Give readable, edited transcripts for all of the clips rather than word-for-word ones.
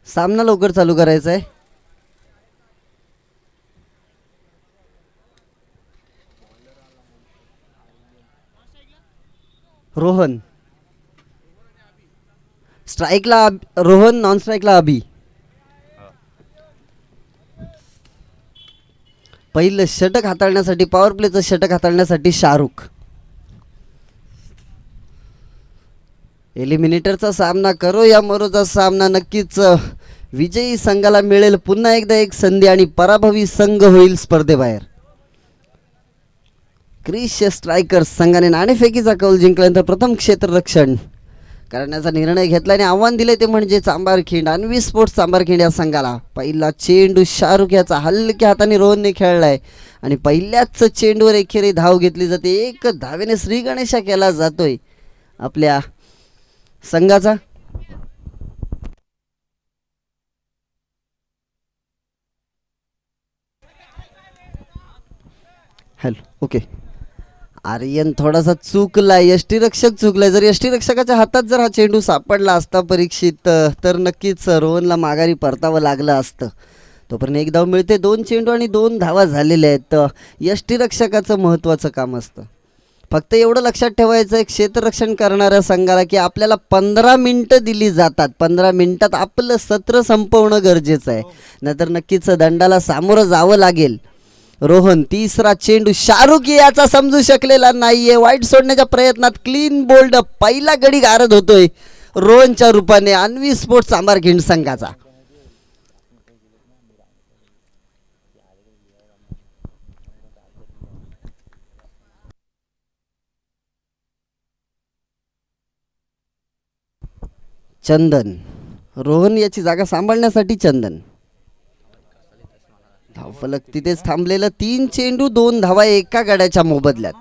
सामना लवकर चालू करायचा आहे. रोहन स्ट्राईकला, रोहन नॉन स्ट्राईकला अभि. पहिलं षटक हाताळण्यासाठी, पॉवर प्लेचं षटक हाताळण्यासाठी शाहरुख. एलिमिनेटरचा सामना करो या मरोचा सामना. नक्कीच विजयी संघाला मिळेल पुन्हा एकदा एक संधी आणि पराभवी संघ होईल स्पर्धेबाहेर. क्रिश स्ट्रायकर संघाने नाणेफेकीचा कौल जिंकल्यानंतर प्रथम क्षेत्ररक्षण करण्याचा निर्णय घेतला आणि आव्हान दिले ते म्हणजे चांभारखिंड. अन्वी स्पोर्ट्स चांभारखिंड या संघाला. पहिला चेंडू शाहरुख याचा हलक्या हाताने रोहनने खेळलाय आणि पहिल्याच चेंडूवर एकेरी धाव घेतली जाते. एक धावेने श्री गणेशा केला जातोय आपल्या संघाचा. Hello, okay. आर्यन थोडासा चुकलाय, यष्टीरक्षक चुकलाय. जर यष्टीरक्षकाच्या हातात जर हा चेंडू सापडला असता परीक्षित तर नक्कीच रोहनला माघारी परतावं लागलं असतं. तोपर्यंत एक धाव मिळते. 2 चेंडू आणि 2 धावा झालेल्या आहेत. यष्टीरक्षकाचं महत्त्वाचं काम असतं. फक्त एवढं लक्षात ठेवायचं आहे क्षेत्ररक्षण करणाऱ्या संघाला की आपल्याला 15 मिनटं दिली जातात. 15 मिनिटात आपलं सत्र संपवणं गरजेचं आहे, नाहीतर नक्कीच दंडाला सामोरं जावं लागेल. रोहन तिसरा चेंडू शाहरुख याचा समजू शकलेला नाहीये. वाईट सोडण्याच्या प्रयत्नात क्लीन बोल्ड पहिला गडी गारद होतोय रोहनच्या रूपाने अन्वी स्पोर्ट्स चांभारखिंड संघाचा. चंदन, रोहन याची जागा सांभाळण्यासाठी चंदन. धावफलक तिथेच थांबलेलं. 3 चेंडू 2 धावा एका गड्याच्या मोबदल्यात.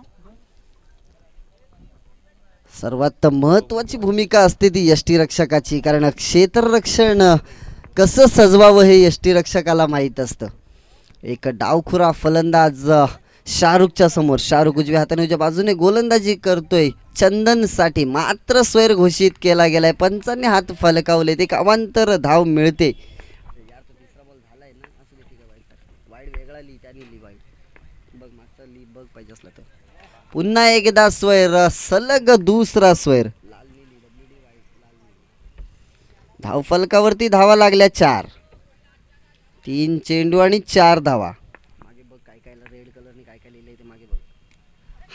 सर्वात महत्वाची भूमिका असते ती यष्टीरक्षकाची, कारण क्षेत्ररक्षण कसं सजवावं हे यष्टीरक्षकाला माहीत असतं. एक डावखुरा फलंदाज शाहरुखच्या समोर. शाहरुख उजव्या हाताने उजव्या बाजूने गोलंदाजी करतोय. चंदनसाठी मात्र स्वैर घोषित केला गेलाय. पंचांनी हात फलकावले. एक अवांतर धाव मिळते. पुन्हा एकदा स्वैर, सलग दुसरा स्वैर. धाव फलकावरती धावा लागल्या 4. 3 चेंडू आणि 4 धावा. मागे बघ काय काय रेड कलरने काय काय लिहिलंय ते मागे बघ.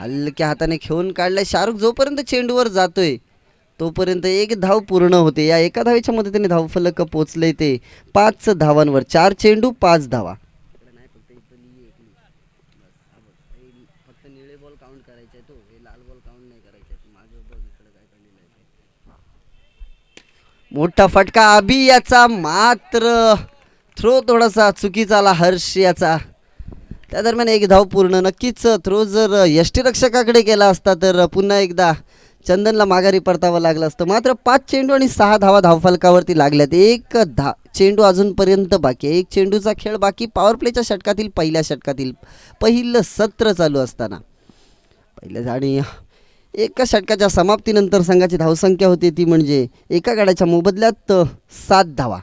हलक्या हाताने खेळून काढलाय शाहरुख. जोपर्यंत चेंडूवर जातोय तोपर्यंत एक धाव पूर्ण होते. या एका धावेच्या मदतीने धाव फलक पोचले ते 5 धावांवर. 4 चेंडू 5 धावा. फक्त निळे बॉल काउंट करायचे तो, हे लाल बॉल काउंट नाही करायचे. मागे बघ इकडे काय काय लिहिलंय. मोठा फटका अभि याचा, मात्र थ्रो थोडासा चुकीचा आला हर्ष याचा. त्या दरम्यान एक धाव पूर्ण. नक्कीच थ्रो जर यष्टीरक्षकाकडे केला असता तर पुन्हा एकदा चंदनला माघारी परतावं लागलं असतं. मात्र 5 चेंडू आणि 6 धावा धावफलकावरती लागल्यात. एक चेंडू अजूनपर्यंत बाकी आहे. 1 चेंडूचा खेळ बाकी. पॉवर प्लेच्या षटकातील पहिल्या षटकातील पहिलं सत्र चालू असताना पहिल्या आणि एका षटकाच्या समाप्तीनंतर संघाची धावसंख्या होती ती म्हणजे एका गड्याच्या मोबदल्यात 7 धावा.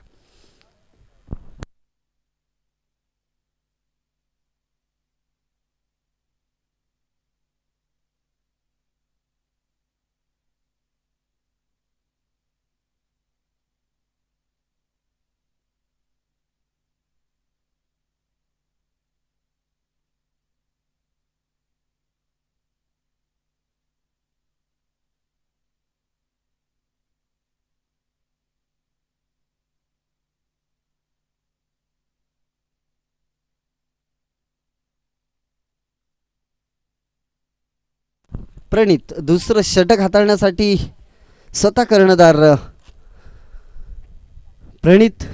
प्रणित दुसरं षटक हाताळण्यासाठी स्वतः कर्णधार प्रणित.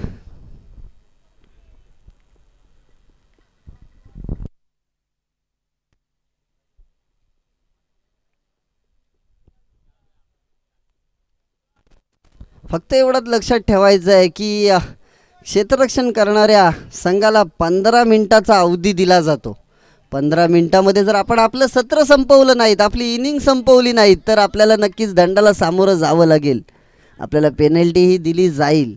फक्त एवढंच लक्षात ठेवायचं आहे की क्षेत्ररक्षण करणाऱ्या संघाला 15 मिनिटाचा अवधी दिला जातो. 15 मिनिटामध्ये जर आपण आपलं सत्र संपवलं नाहीत, आपली इनिंग संपवली नाहीत तर आपल्याला नक्कीच दंडाला सामोरं जावं लागेल. आपल्याला पेनल्टीही दिली जाईल.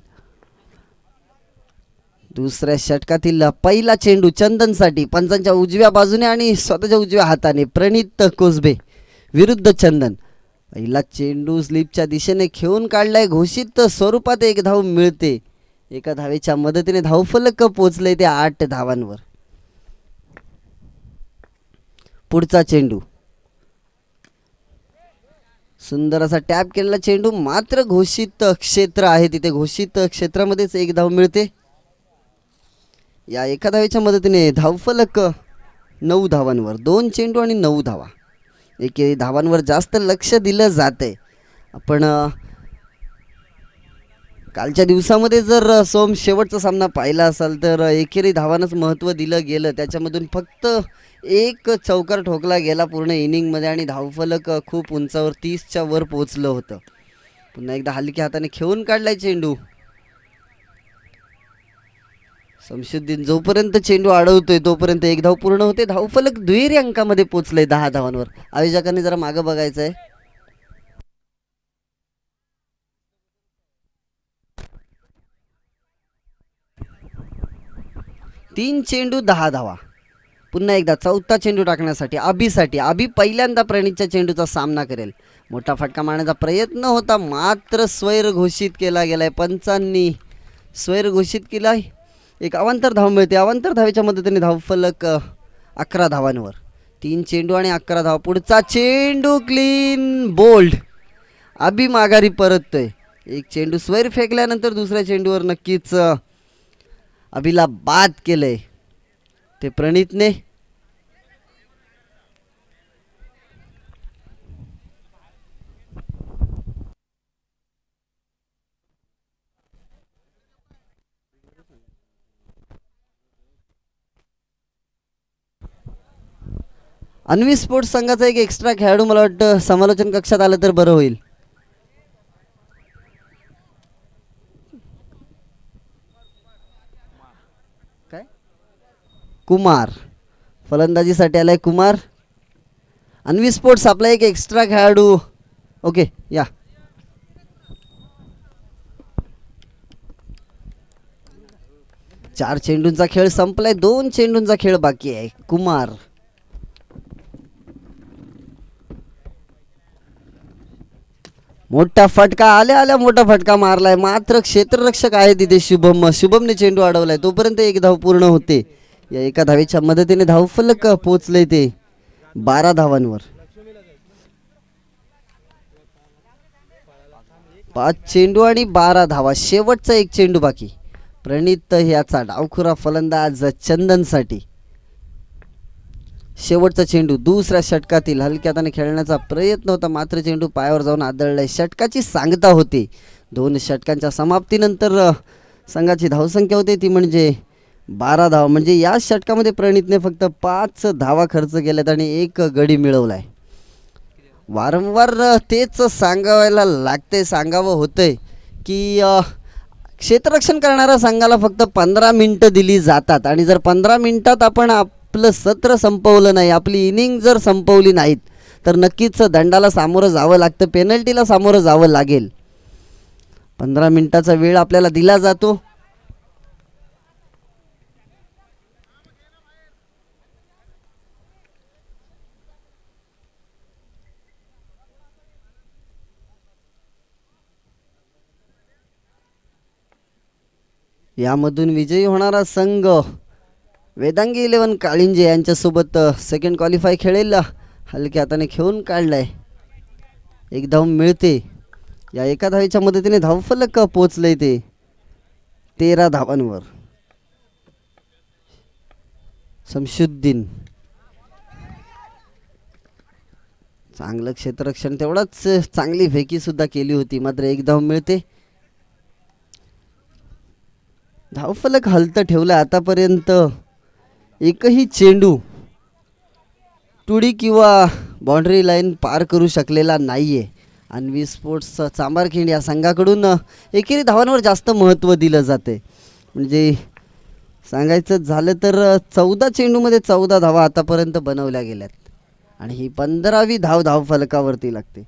दुसऱ्या षटकातील पहिला चेंडू चंदनसाठी पंचांच्या उजव्या बाजूने आणि स्वतःच्या उजव्या हाताने प्रणित कोसबे विरुद्ध चंदन. पहिला चेंडू स्लिपच्या दिशेने खेळून काढलाय. घोषित स्वरूपात एक धाव मिळते. एका धावेच्या मदतीने धावफलक पोहोचले ते 8 धावांवर. पुढचा चेंडू सुंदर असा टॅप केलेला चेंडू, मात्र घोषित क्षेत्र आहे तिथे. घोषित क्षेत्रामध्येच एक धाव मिळते. या एका धावेच्या मदतीने धावफलक 9 धावांवर. 2 चेंडू आणि 9 धावा. एके धावांवर जास्त लक्ष दिलं जाते. आपण कालच्या दिवसामध्ये जर सोम शेवटचा सामना पाहिला असाल तर एकेरी धावांनाच महत्त्व दिलं गेलं. त्याच्यामधून फक्त एक चौकार ठोकला गेला पूर्ण इनिंगमध्ये आणि धावफलक खूप उंचावर 30च्या वर पोहोचलं होतं. पुन्हा एकदा हलक्या हाताने खेळून काढलाय चेंडू. शमशुद्दीन जोपर्यंत चेंडू अडवतोय तोपर्यंत एक धाव पूर्ण होते. धावफलक दुहेरी अंकामध्ये पोहोचलंय 10 धावांवर. आयोजकांनी जरा मागं बघायचं आहे. 3 चेंडू 10 धावा. पुन्हा एकदा चौथा चेंडू टाकण्यासाठी अभिसाठी. अभि पहिल्यांदा प्रणितच्या चेंडूचा सामना करेल. मोठा फटका मारण्याचा प्रयत्न होता, मात्र स्वैर घोषित केला गेलाय. पंचांनी स्वैर घोषित केलाय. एक अवांतर धाव मिळते. अवांतर धावेच्या मदतीने धावफलक 11 धावांवर. 3 चेंडू आणि 11 धावा. पुढचा चेंडू क्लीन बोल्ड. अभि माघारी परततोय. एक चेंडू स्वैर फेकल्यानंतर दुसऱ्या चेंडूवर नक्कीच अभिला बाद केलंय ते प्रणितने. अन्वी स्पोर्ट्स संघाचा एक एक्स्ट्रा खेळाडू मला वाटतं समालोचन कक्षात आलं तर बरं होईल. काय कुमार फलंदाजीसाठी आलाय. कुमार अन्वी स्पोर्ट्स आपला एक एक्स्ट्रा खेळाडू. ओके या. चार चेंडूंचा खेळ संपलाय. 2 चेंडूंचा खेळ बाकी आहे. कुमार मोठा फटका आल्या मोठा फटका मारलाय, मात्र क्षेत्ररक्षक आहे तिथे शुभमने चेंडू अडवलाय. तोपर्यंत एक धाव पूर्ण होते. या एका धावेच्या मदतीने धावफलक पोहोचले ते 12 धावांवर. 5 चेंडू आणि 12 धावा. शेवटचा एक चेंडू बाकी. प्रणित याचा डावखुरा फलंदाज चंदनसाठी. शेवटचा चेंडू दुसऱ्या षटकातील हलक्याताने खेळण्याचा प्रयत्न होता, मात्र चेंडू पायावर जाऊन आदळलाय. षटकाची सांगता होती. 2 षटकांच्या समाप्तीनंतर संघाची धावसंख्या होते ती म्हणजे 12 धावा. म्हणजे या षटकामध्ये प्रणितने फक्त 5 धावा खर्च केल्यात आणि 1 गडी मिळवलाय. वारंवार तेच सांगायला लागते, सांगावं होतंय की क्षेत्ररक्षण करणाऱ्या संघाला फक्त 15 मिनिटं दिली जातात आणि जर 15 मिनिटात आपण आपलं सत्र संपवलं नाही, आपली इनिंग जर संपवली नाहीत तर नक्कीच दंडाला सामोरं जावं लागतं, पेनल्टीला सामोरं जावं लागेल. 15 मिनिटाचा वेळ आपल्याला दिला जातो. यामधून विजयी होणारा संघ वेदांगी 11 काळिंजे यांच्यासोबत सेकंड क्वालिफाय खेळेल. हलक्या हाताने खेळून काढलाय. 1 धाव मिळते. या एका धावेच्या मदतीने धावफलक पोहोचले ते 13 धावांवर. शमशुद्दीन चांगलं क्षेत्ररक्षण, तेवढाच चांगली फेकी सुद्धा केली होती, मात्र 1 धाव मिळते. धावफलक हलतं ठेवलं. आतापर्यंत एकही चेंडू टुडी किंवा बाउंड्री लाईन पार करू शकलेला नाहीये. अन्वी स्पोर्ट्स चांभारखिंड या संघाकडून एकेरी धावांवर जास्त महत्त्व दिलं जाते. म्हणजे सांगायचं झालं तर 14 चेंडूमध्ये 14 धावा आतापर्यंत बनवल्या गेल्यात आणि ही 15वी धाव धावफलकावरती लागते.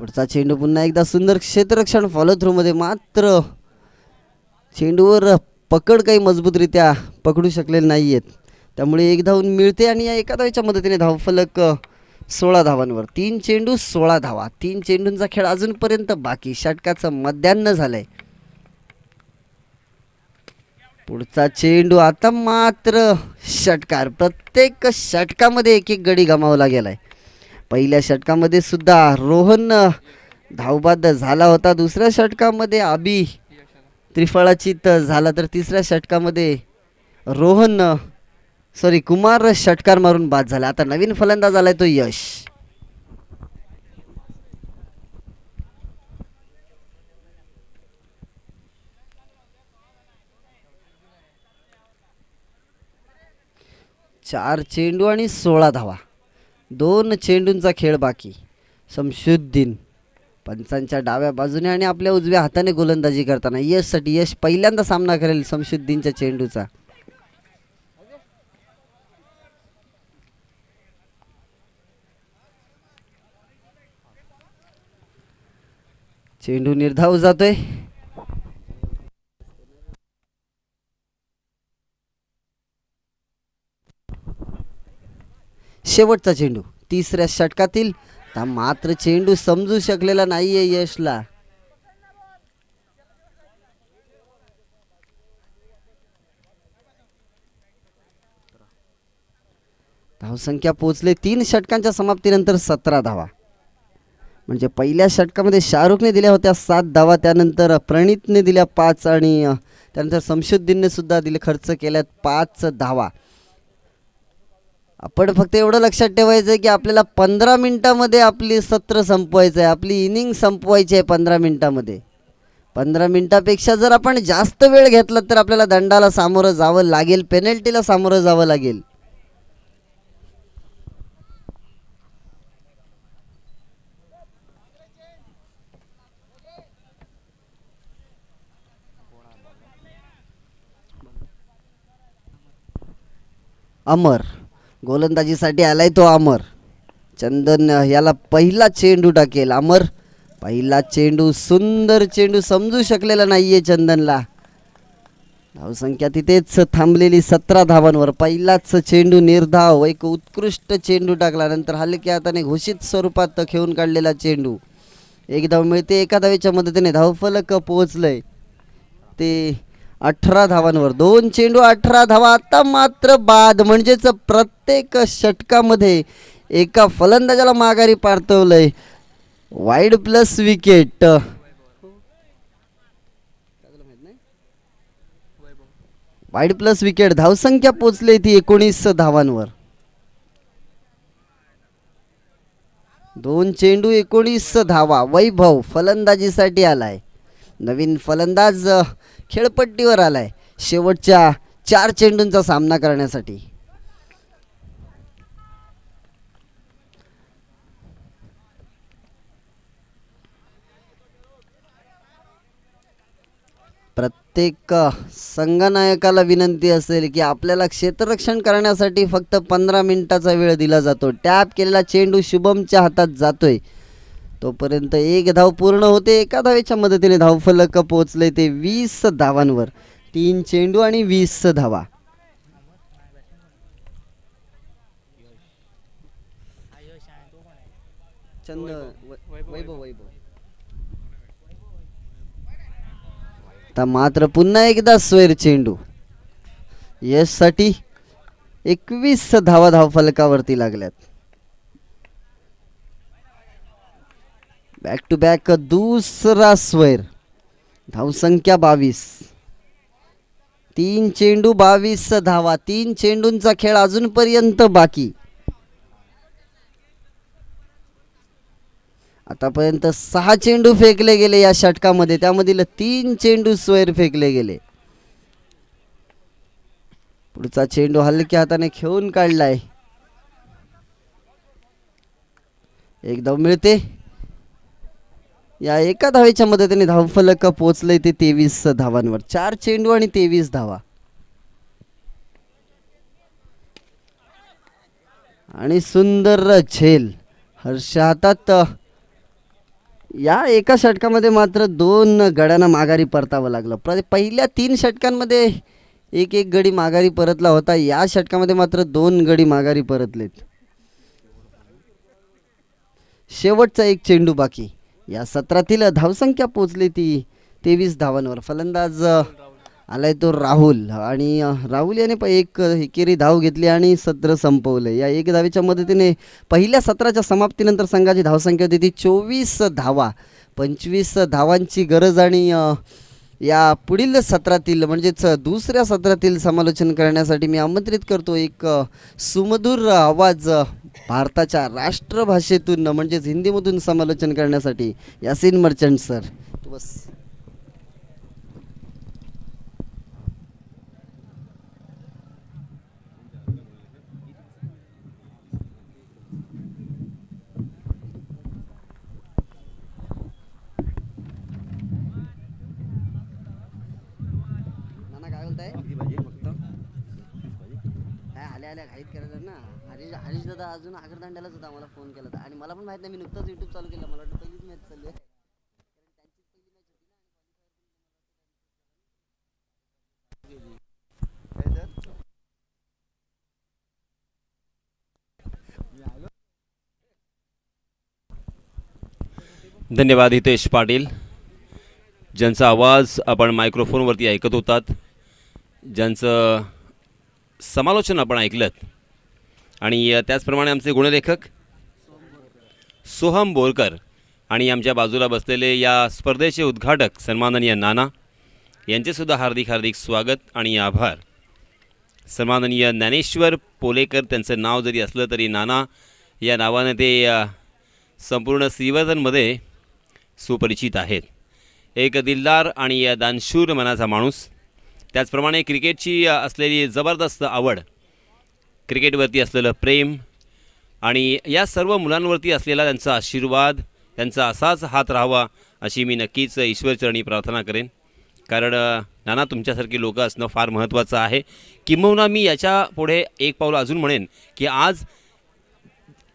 पुढचा चेंडू पुन्हा एकदा सुंदर क्षेत्ररक्षण फॉलो थ्रू मध्ये, मात्र चेंडूवर पकड काही मजबूतरित्या पकडू शकलेले नाही आहेत. त्यामुळे एक धावून मिळते आणि या एका धावेच्या मदतीने धावफलक 16 धावांवर. 3 चेंडू 16 धावा. 3 चेंडूंचा खेळ अजूनपर्यंत बाकी. षटकाचं मध्यान्ह झालंय. पुढचा चेंडू आता मात्र षटकार. प्रत्येक षटकामध्ये एक एक गडी गमावला गेलाय. पहिल्या षटकामध्ये सुद्धा रोहन धावबाद झाला होता. दुसऱ्या षटकामध्ये आबी त्रिफळाचीत झाला, तर तिसऱ्या षटकामध्ये कुमार षटकार मारून बाद झाला. आता नवीन फलंदाज आलाय तो यश. चार चेंडू आणि 16 धावा. 2 चेंडूंचा खेळ बाकी. शमशुद्दीन पंचांच्या डाव्या बाजूने आणि आपल्या उजव्या हाताने गोलंदाजी करताना यशसाठी. यश पहिल्यांदा सामना करेल शमशुद्दीनच्या चेंडूचा. चेंडू निर्धाव जातोय. शेवटचा चेंडू तिसऱ्या षटकातील. मात्र चेंडू समजू शकलेला नाहीये यशला. धावसंख्या पोहोचले 3 षटकांच्या समाप्तीनंतर 17 धावा. म्हणजे पहिल्या षटकामध्ये शाहरुखने दिल्या होत्या 7 धावा, त्यानंतर प्रणितने दिल्या 5 आणि त्यानंतर शमशुद्दीनने सुद्धा खर्च केल्यात 5 धावा. आपण फक्त एवढं लक्षात ठेवायचं आहे की आपल्याला 15 मिनिटामध्ये आपली सत्र संपवायचं आहे. आपली इनिंग संपवायची आहे 15 मिनिटामध्ये. 15 मिनिटापेक्षा जर आपण जास्त वेळ घेतला तर आपल्याला दंडाला सामोरं जावं लागेल, पेनल्टीला सामोरं जावं लागेल. अमर गोलंदाजीसाठी आलाय तो अमर. चंदन याला पहिला चेंडू टाकेल. अमर पहिला चेंडू, सुंदर चेंडू, समजू शकलेला नाहीये चंदनला. धावसंख्या तिथेच थांबलेली 17 धावांवर. पहिलाच चेंडू निर्धाव, एक उत्कृष्ट चेंडू टाकला. नंतर हलक्या हाताने घोषित स्वरूपात खेळून काढलेला चेंडू. एक धाव मिळते. एका धावेच्या मदतीने धावफलक पोहोचलंय ते 18 धावांवर. 2 चेंडू 18 धावा. आता मात्र बाद, म्हणजेच प्रत्येक षटकामध्ये एका फलंदाजाला माघारी पाठवलंय. Wide plus wicket. Wide plus wicket. धावसंख्या पोचली ती 19 धावांवर. 2 चेंडू 19 धावा. वैभव फलंदाजीसाठी आलाय. नवीन फलंदाज खेळपट्टीवर आलाय शेवटच्या 4 चेंडूंचा सामना करण्यासाठी. प्रत्येक संघनायकाला विनंती असेल की आपल्याला क्षेत्ररक्षण करण्यासाठी फक्त 15 मिनिटाचा वेळ दिला जातो. टॅप केलेला चेंडू शुभमच्या हातात जातोय. तोपर्यंत एक धाव पूर्ण होते. एका धावेच्या मदतीने धावफलक पोहोचले ते 20 धावांवर. 3 चेंडू आणि 20 धावा. वैभव मात्र पुन्हा एकदा स्वैर चेंडू. यशसाठी 21 धावा धावफलकावरती लागल्यात. बॅक टू बॅक दुसरा स्वैर. धावसंख्या 22. 3 चेंडू 22 धावा. 3 चेंडूंचा खेळ अजूनपर्यंत बाकी. आतापर्यंत 6 चेंडू फेकले गेले या षटकामध्ये, त्यामधील 3 चेंडू स्वैर फेकले गेले. पुढचा चेंडू हलक्या हाताने खेळून काढलाय. एक धाव मिळते. या एका धावेच्या मदतीने धावफलक पोहोचले ते 23 धावांवर. 4 चेंडू आणि 23 धावा. आणि सुंदर झेल. हर्ष हातात या एका षटकामध्ये मात्र 2 गड्यांना माघारी परतावं लागलं. पहिल्या 3 षटकांमध्ये एक एक गडी माघारी परतला होता. या षटकामध्ये मात्र 2 गडी माघारी परतलेत. शेवटचा एक चेंडू बाकी. या सत्रातील धावसंख्या पोचली ती 23 धावांवर. फलंदाज आलाय तो राहुल आणि राहुल याने एक एकेरी धाव घेतली आणि सत्र संपवले. या एक धावेच्या मदतीने पहिल्या सत्राच्या समाप्तीनंतर संघाची धावसंख्या होती ती 24 धावा. 25 धावांची गरज आणि या पुढील सत्रातील म्हणजेच दुसऱ्या सत्रातील समालोचन करण्यासाठी मी आमंत्रित करतो एक सुमधुर आवाज भारताच्या राष्ट्रभाषेतून म्हणजेच हिंदीमधून समालोचन करण्यासाठी यासीन मर्चंट सर. बस आल्या घाईत करायचं ना. हरीश दादा अजून आगरदांड्यालाच होता. मला फोन केला आणि मला पण माहित नाही. मी नुकताच युट्यूब चालू केलं. मला वाटतं पहिलीच मॅच चालली आहे. धन्यवाद हितेश पाटील, ज्यांचा आवाज आपण मायक्रोफोनवरती ऐकत होतात, ज्यांचं समालोचन आपण ऐकलं. आणि त्याचप्रमाणे आमचे गुणलेखक सोहम बोरकर आणि आमच्या बाजूला बसलेले या स्पर्धेचे उद्घाटक सन्माननीय नाना यांचेसुद्धा हार्दिक हार्दिक स्वागत आणि आभार. सन्माननीय ज्ञानेश्वर पोलेकर त्यांचं नाव जरी असलं तरी नाना या नावाने ते संपूर्ण श्रीवर्धनमध्ये सुपरिचित आहेत. एक दिलदार आणि दानशूर मनाचा माणूस, त्याचप्रमाणे क्रिकेटची असलेली जबरदस्त आवड, क्रिकेटवरती असलेलं प्रेम आणि या सर्व मुलांवरती असलेला त्यांचा आशीर्वाद, त्यांचा असाच हात राहावा अशी मी नक्कीच ईश्वरचरणी प्रार्थना करेन. कारण नाना तुमच्यासारखी लोक असणं फार महत्त्वाचं आहे. किंबहुना मी याच्या पुढे एक पाऊल अजून म्हणेन की आज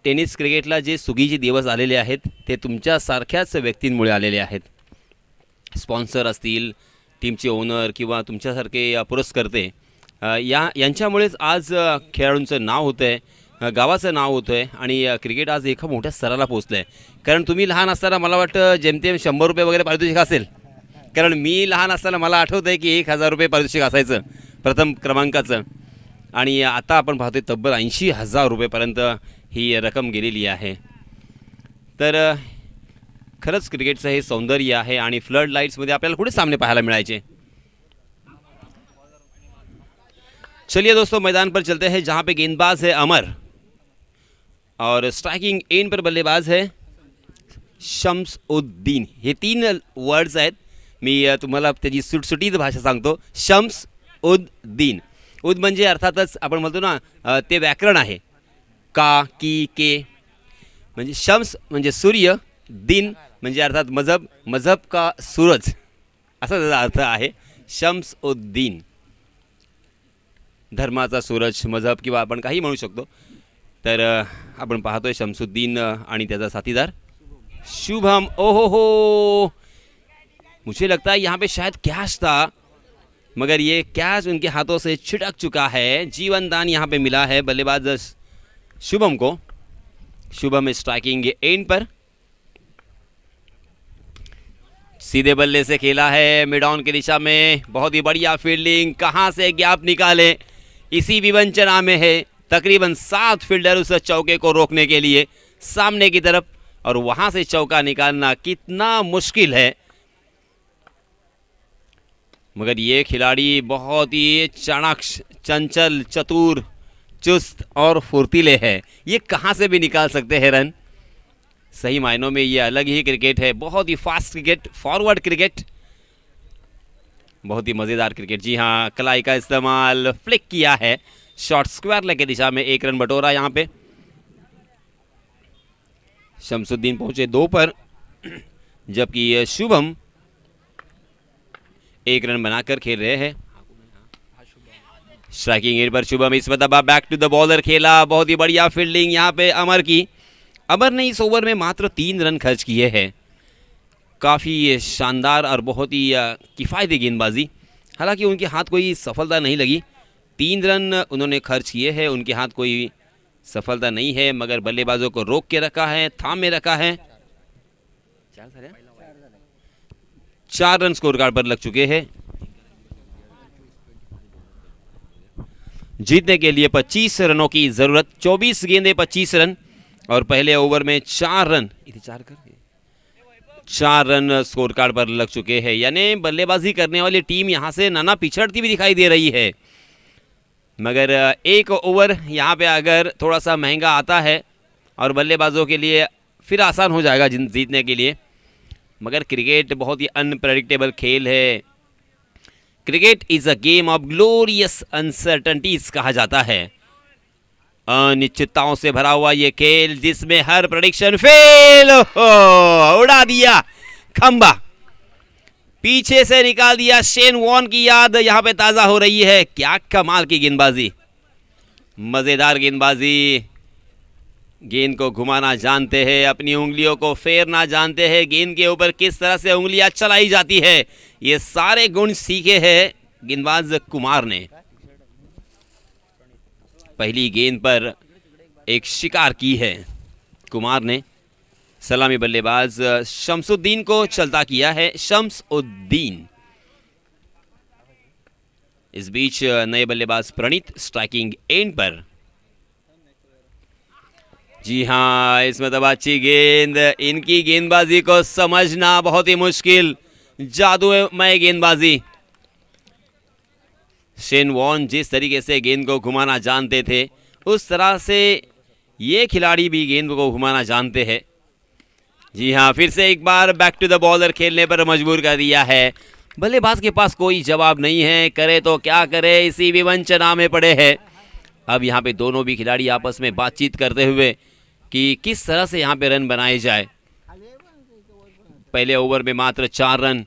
टेनिस क्रिकेटला जे सुगीचे दिवस आलेले आहेत ते तुमच्यासारख्याच व्यक्तींमुळे आलेले आहेत. स्पॉन्सर असतील, टीमचे ओनर किंवा तुमच्यासारखे पुरस्कर्ते, यांच्यामुळेच आज खेळाडूंचं नाव होतं आहे, गावाचं नाव होतं आहे आणि क्रिकेट आज एका मोठ्या स्तराला पोचलं आहे. कारण तुम्ही लहान असताना मला वाटतं जेमतेम 100 रुपये वगैरे पारितोषिक असेल. कारण मी लहान असताना मला आठवतं आहे की 1000 रुपये पारितोषिक असायचं प्रथम क्रमांकाचं. आणि आता आपण पाहतोय तब्बल 80,000 रुपयेपर्यंत ही रक्कम गेलेली आहे. तर खरंच क्रिकेटचं हे सौंदर्य आहे. आणि फ्लड लाईट्समध्ये आपल्याला कुठे सामने पाहायला मिळायचे. चलिए दोस्तों, मैदान पर चलते हैं जहाँ पे गेंदबाज है अमर और स्ट्राइकिंग एंड पर बल्लेबाज है शम्स उद्दीन. हे 3 वर्ड्स आहेत. मी तुम्हाला त्याची सुटसुटीत भाषा सांगतो. शम्स उद्दीन. उद म्हणजे अर्थातच आपण म्हणतो ना ते व्याकरण आहे. का की के म्हणजे शम्स म्हणजे सूर्य, दिन म्हणजे अर्थात मजहब, मजहब का सूरज असा त्याचा अर्थ आहे. शम्स उद्दीन, धर्माचा सूरज, मजहब किंवा आपण काही म्हणू शकतो. तर आपण पाहतोय शमसुद्दीन आणि त्याचा साथीदार शुभम. ओहो हो, मुझे लगता है यहाँ पे शायद कैच था, मगर ये कैच उनके हाथों से छिटक चुका है. जीवन दान यहाँ पे मिला है बल्लेबाज शुभम को. शुभम स्ट्राइकिंग एंड पर, सीधे बल्ले से खेला है मिड ऑन की दिशा में. बहुत ही बढ़िया फील्डिंग, कहाँ से गैप निकाले इसी विवंचना में है. तकरीबन 7 फील्डर उस चौके को रोकने के लिए सामने की तरफ, और वहाँ से चौका निकालना कितना मुश्किल है. मगर ये खिलाड़ी बहुत ही चाणाक्ष, चंचल, चतुर, चुस्त और फुर्तीले है. ये कहाँ से भी निकाल सकते हैं रन. सही मायनों में ये अलग ही क्रिकेट है. बहुत ही फास्ट क्रिकेट, फॉरवर्ड क्रिकेट, बहुत ही मज़ेदार क्रिकेट. जी हाँ, कलाई का इस्तेमाल, फ्लिक किया है, शॉर्ट स्क्वायर लेग की दिशा में 1 रन बटोरा. यहाँ पे शमसुद्दीन पहुंचे 2 पर, जबकि शुभम 1 रन बनाकर खेल रहे हैं. स्ट्राइकिंग एंड पर शुभम इस दबा बैक टू द बॉलर खेला. बहुत ही बढ़िया फील्डिंग यहाँ पे अमर की. अमर ने इस ओवर में मात्र 3 रन खर्च किए हैं. काफ़ी शानदार और बहुत ही किफ़ायती गेंदबाजी। हालांकि उनके हाथ कोई सफलता नहीं लगी। 3 रन उन्होंने खर्च किए हैं, उनके हाथ कोई सफलता नहीं है, मगर बल्लेबाजों को रोक के रखा है, थाम में रखा है। 4 रन स्कोर कार्ड पर लग चुके हैं। जीतने के लिए 25 रनों की जरूरत। 24 गेंदे 25 रन और पहले ओवर में 4 रन, 4 रन स्कोर कार्ड पर लग चुके हैं। यानी बल्लेबाजी करने वाली टीम यहां से नाना पिछड़ती भी दिखाई दे रही है, मगर एक ओवर यहां पे अगर थोड़ा सा महंगा आता है और बल्लेबाजों के लिए फिर आसान हो जाएगा जीतने के लिए। मगर क्रिकेट बहुत ही अनप्रेडिक्टेबल खेल है। Cricket is a game of glorious uncertainties कहा जाता है। अनिश्चितताओं से भरा हुआ ये खेल जिसमें हर प्रेडिक्शन फेल हो। उड़ा दिया खंबा, पीछे से निकाल दिया। शेन वॉर्न की याद यहां पे ताजा हो रही है। क्या कमाल की गेंदबाजी, मजेदार गेंदबाजी। गेंद को घुमाना जानते हैं, अपनी उंगलियों को फेरना जानते हैं, गेंद के ऊपर किस तरह से उंगलियां चलाई जाती है, ये सारे गुण सीखे हैं गेंदबाज कुमार ने। पहली गेंद पर एक शिकार की है कुमार ने। सलामी बल्लेबाज शम्सुद्दीन को चलता किया है। शम्सुद्दीन। इस बीच नए बल्लेबाज प्रणीत स्ट्राइकिंग एंड पर। जी हां, इसमें तो अच्छी गेंद। इनकी गेंदबाजी को समझना बहुत ही मुश्किल, जादूमय गेंदबाजी। शेन वॉर्न जिस तरीके से गेंद को घुमाना जानते थे, उस तरह से ये खिलाड़ी भी गेंद को घुमाना जानते हैं। जी हां, फिर से एक बार बैक टू द बॉलर खेलने पर मजबूर कर दिया है। बल्लेबाज के पास कोई जवाब नहीं है, करे तो क्या करे, इसी विवंचना में पड़े हैं। अब यहाँ पे दोनों भी खिलाड़ी आपस में बातचीत करते हुए कि किस तरह से यहाँ पे रन बनाए जाए। पहले ओवर में मात्र 4 रन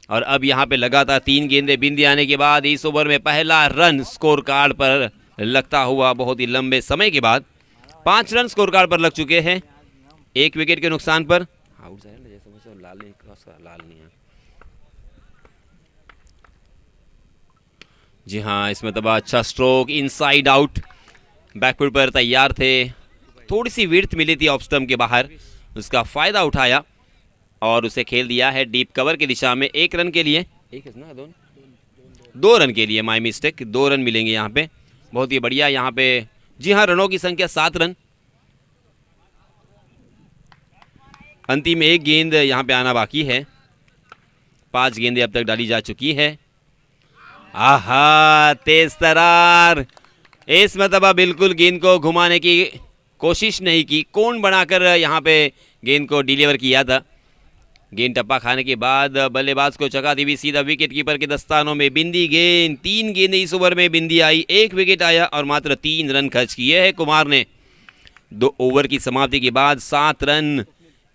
और अब यहाँ पे लगातार 3 गेंदें बिंदी आने के बाद इस ओवर में पहला रन स्कोर कार्ड पर लगता हुआ बहुत ही लंबे समय के बाद 5 रन स्कोर कार्ड पर लग चुके हैं, 1 विकेट के नुकसान पर। लाल नहीं है। जी हाँ, इसमें तब अच्छा स्ट्रोक, इनसाइड आउट, बैकफुट पर तैयार थे। थोड़ी सी विड्थ मिली थी ऑफ स्टंप के बाहर, उसका फायदा उठाया और उसे खेल दिया है डीप कवर की दिशा में। 1 रन के लिए, 2 रन के लिए, माय मिस्टेक, 2 रन मिलेंगे यहाँ पे। बहुत ही बढ़िया यहाँ पे। जी हाँ, रनों की संख्या 7 रन। अंतिम 1 गेंद यहाँ पे आना बाकी है। 5 गेंदें अब तक डाली जा चुकी है। आहा, तेज तरार। इस मतबा बिल्कुल गेंद को घुमाने की कोशिश नहीं की, कोण बनाकर यहाँ पे गेंद को डिलीवर किया था। गेंद टप्पा खाने के बाद बल्लेबाज को चका दी, सीधा विकेट कीपर के दस्तानों में बिंदी गेंद। 3 गेंदें इस ओवर में बिंदी आई, 1 विकेट आया और मात्र 3 रन खर्च किए हैं कुमार ने। 2 ओवर की समाप्ति के बाद 7 रन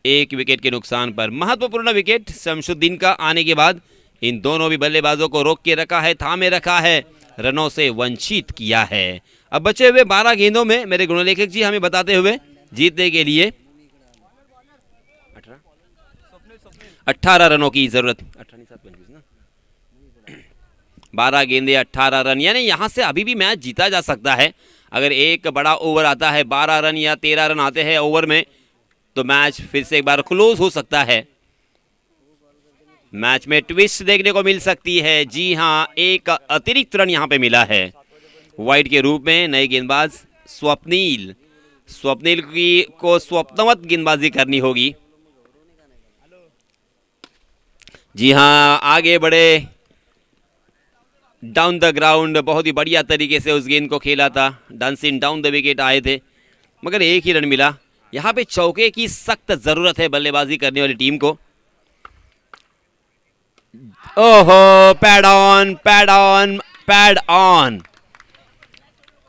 1 विकेट के नुकसान पर। महत्वपूर्ण विकेट शमशुद्दीन का आने के बाद इन दोनों भी बल्लेबाजों को रोक के रखा है, थामे रखा है, रनों से वंचित किया है। अब बचे हुए 12 गेंदों में मेरे गुणलेखक जी हमें बताते हुए जीतने के लिए 18 रनों की जरूरत। 12 गेंदे 18 रन, यानी यहां से अभी भी मैच जीता जा सकता है। अगर एक बड़ा ओवर आता है, 12 रन या 13 रन आते हैं ओवर में, तो मैच फिर से एक बार क्लोज हो सकता है। मैच में ट्विस्ट देखने को मिल सकती है। जी हां, एक अतिरिक्त रन यहां पे मिला है वाइड के रूप में। नए गेंदबाज स्वप्निल की को स्वप्नवत गेंदबाजी करनी होगी। जी हां, आगे बढ़े, डाउन द ग्राउंड, बहुत ही बढ़िया तरीके से उस गेंद को खेला था। डांसिंग डाउन द विकेट आए थे, मगर 1 ही रन मिला। यहां पे चौके की सख्त जरूरत है बल्लेबाजी करने वाली टीम को। ओहो, pad on, pad on, pad on.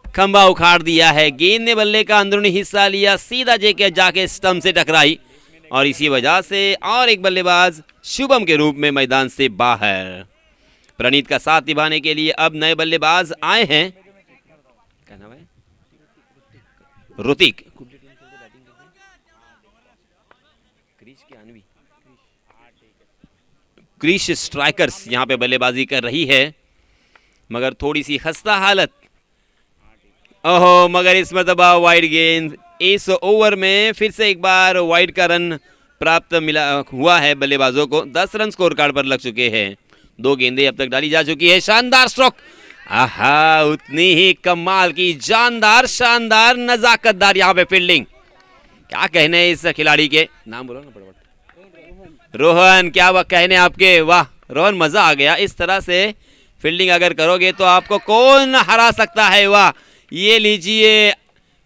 खंबा उखाड़ दिया है। गेंद ने बल्ले का अंदरूनी हिस्सा लिया, सीधा जाके स्टंप से टकराई और इसी वजह से और एक बल्लेबाज शुभम के रूप में मैदान से बाहर। प्रणीत का साथ निभाने के लिए अब नए बल्लेबाज आए हैं। क्या नाम है? ऋतिक। क्रिश स्ट्राइकर्स यहाँ पे बल्लेबाजी कर रही है, मगर थोड़ी सी खस्ता हालत। ओहो, मगर इस मरतबा वाइड गेंद। इस ओवर में फिर से एक बार वाइड का रन प्राप्त मिला हुआ है बल्लेबाजों को। 10 रन स्कोर कार्ड पर लग चुके हैं। 2 गेंदें अब तक डाली जा चुकी है। शानदार स्ट्रोक, आहा, उतनी ही कमाल की जानदार शानदार नजाकतदार यहाँ पे फील्डिंग। क्या कहने इस खिलाड़ी के, नाम बोलो ना फटाफट। रोहन, क्या वह कहने आपके, वाह रोहन, मजा आ गया। इस तरह से फील्डिंग अगर करोगे तो आपको कौन हरा सकता है। वाह, ये लीजिए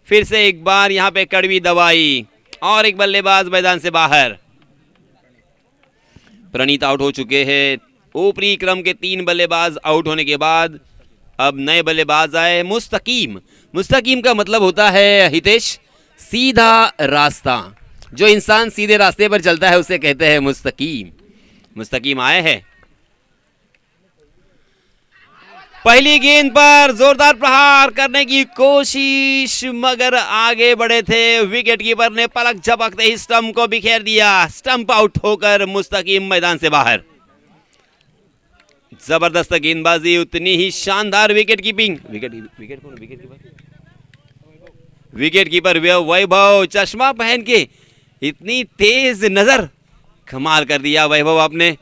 फिर से एक बार यहाँ पे कड़वी दवाई और एक बल्लेबाज मैदान से बाहर। प्रणीत आउट हो चुके हैं। ऊपरी क्रम के 3 बल्लेबाज आउट होने के बाद अब नए बल्लेबाज आए। मुस्तकीम, मुस्तकीम का मतलब होता है हितेश सीधा रास्ता। जो इंसान सीधे रास्ते पर चलता है उसे कहते हैं मुस्तकीम। मुस्तकीम आए हैं। पहली गेंद पर जोरदार प्रहार करने की कोशिश, मगर आगे बढ़े थे विकेट कीपर ने पलक झपकते ही स्टंप को बिखेर दिया। स्टंप आउट होकर मुस्तकीम मैदान से बाहर। जबरदस्त गेंदबाजी, उतनी ही शानदार विकेट कीपिंग। विकेट कीपर वैभव, चश्मा पहन के इतनी तेज नजर, कमाल कर दिया वैभव आपने।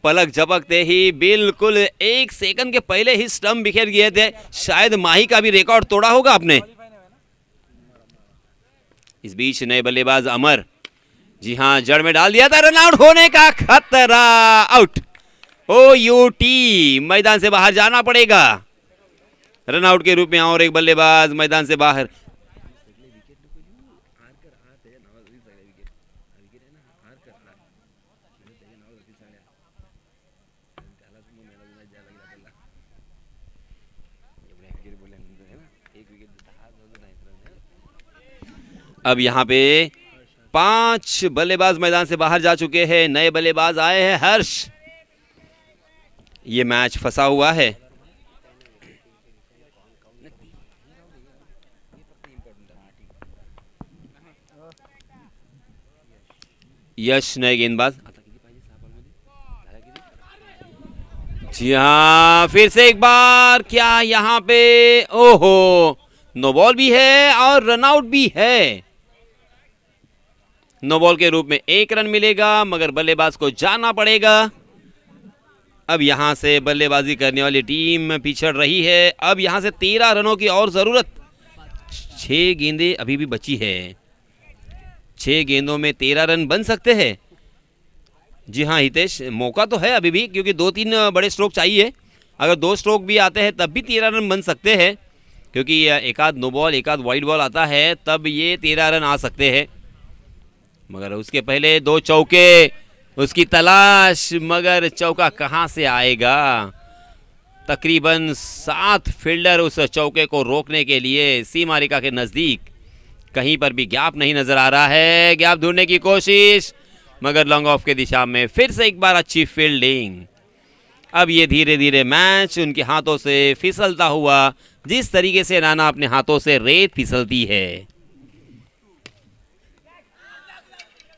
पलक झपकते ही बिल्कुल 1 सेकंड के पहले ही स्टंप बिखेर गए थे। शायद माही का भी रिकॉर्ड तोड़ा होगा आपने। इस बीच नए बल्लेबाज अमर, जी हां, जड़ में डाल दिया था। रन आउट होने का खतरा, आउट। OUT, मैदान से बाहर जाना पड़ेगा। रन आउट के रूप में और एक बल्लेबाज मैदान से बाहर। अब यहाँ पे 5 बल्लेबाज मैदान से बाहर जा चुके हैं। नए बल्लेबाज आए हैं हर्ष। ये मैच फंसा हुआ है। यश नए गेंदबाज। जी हाँ, फिर से एक बार, क्या यहाँ पे, ओहो, नो बॉल भी है और रन आउट भी है। नो बॉल के रूप में 1 रन मिलेगा, मगर बल्लेबाज को जाना पड़ेगा। अब यहां से बल्लेबाजी करने वाली टीम पिछड़ रही है। अब यहां से 13 रनों की और जरूरत। 6 गेंदें अभी भी बची है। 6 गेंदों में 13 रन बन सकते हैं। जी हाँ हितेश, मौका तो है अभी भी, क्योंकि 2-3 बड़े स्ट्रोक चाहिए। अगर 2 स्ट्रोक भी आते हैं तब भी 13 रन बन सकते हैं, क्योंकि एक आध नो बॉल, एक आध वाइड बॉल आता है तब ये 13 रन आ सकते हैं। मगर उसके पहले 2 चौके, उसकी तलाश, मगर चौका कहां से आएगा। तकरीबन 7 फील्डर उस चौके को रोकने के लिए सीमा रेखा के नजदीक। कहीं पर भी गैप नहीं नजर आ रहा है। गैप ढूंढने की कोशिश, मगर लॉन्ग ऑफ के दिशा में फिर से एक बार अच्छी फील्डिंग। अब ये धीरे धीरे मैच उनके हाथों से फिसलता हुआ, जिस तरीके से नाना अपने हाथों से रेत फिसलती है।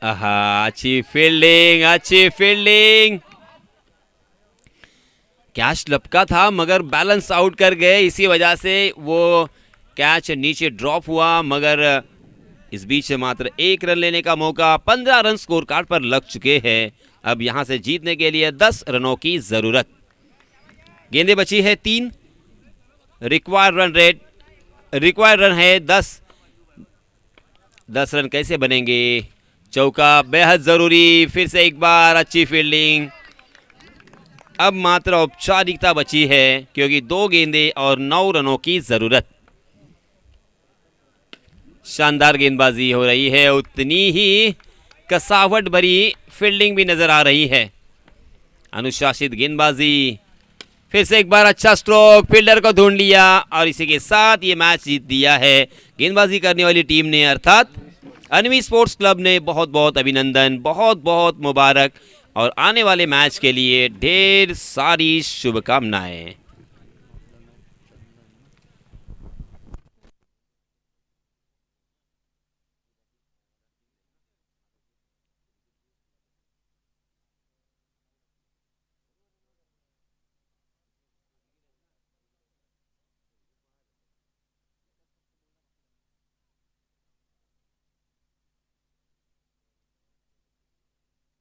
आहा, अच्छी फील्डिंग, अच्छी फील्डिंग। कैच लपका था मगर बैलेंस आउट कर गए, इसी वजह से वो कैच नीचे ड्रॉप हुआ। मगर इस बीच से मात्र 1 रन लेने का मौका। 15 रन स्कोर कार्ड पर लग चुके हैं। अब यहां से जीतने के लिए 10 रनों की जरूरत। गेंदें बची है 3। रिक्वायर्ड रन है 10। 10 रन कैसे बनेंगे। चौका बेहद जरूरी। फिर से एक बार अच्छी फील्डिंग। अब मात्र औपचारिकता बची है, क्योंकि 2 गेंदें और 9 रनों की जरूरत। शानदार गेंदबाजी हो रही है, उतनी ही कसावट भरी फील्डिंग भी नजर आ रही है। अनुशासित गेंदबाजी। फिर से एक बार अच्छा स्ट्रोक, फील्डर को ढूंढ लिया और इसी के साथ ये मैच जीत दिया है गेंदबाजी करने वाली टीम ने, अर्थात अनवी स्पोर्ट्स क्लब ने। बहुत बहुत अभिनंदन, बहुत बहुत मुबारक और आने वाले मैच के लिए ढेर सारी शुभकामनाएं।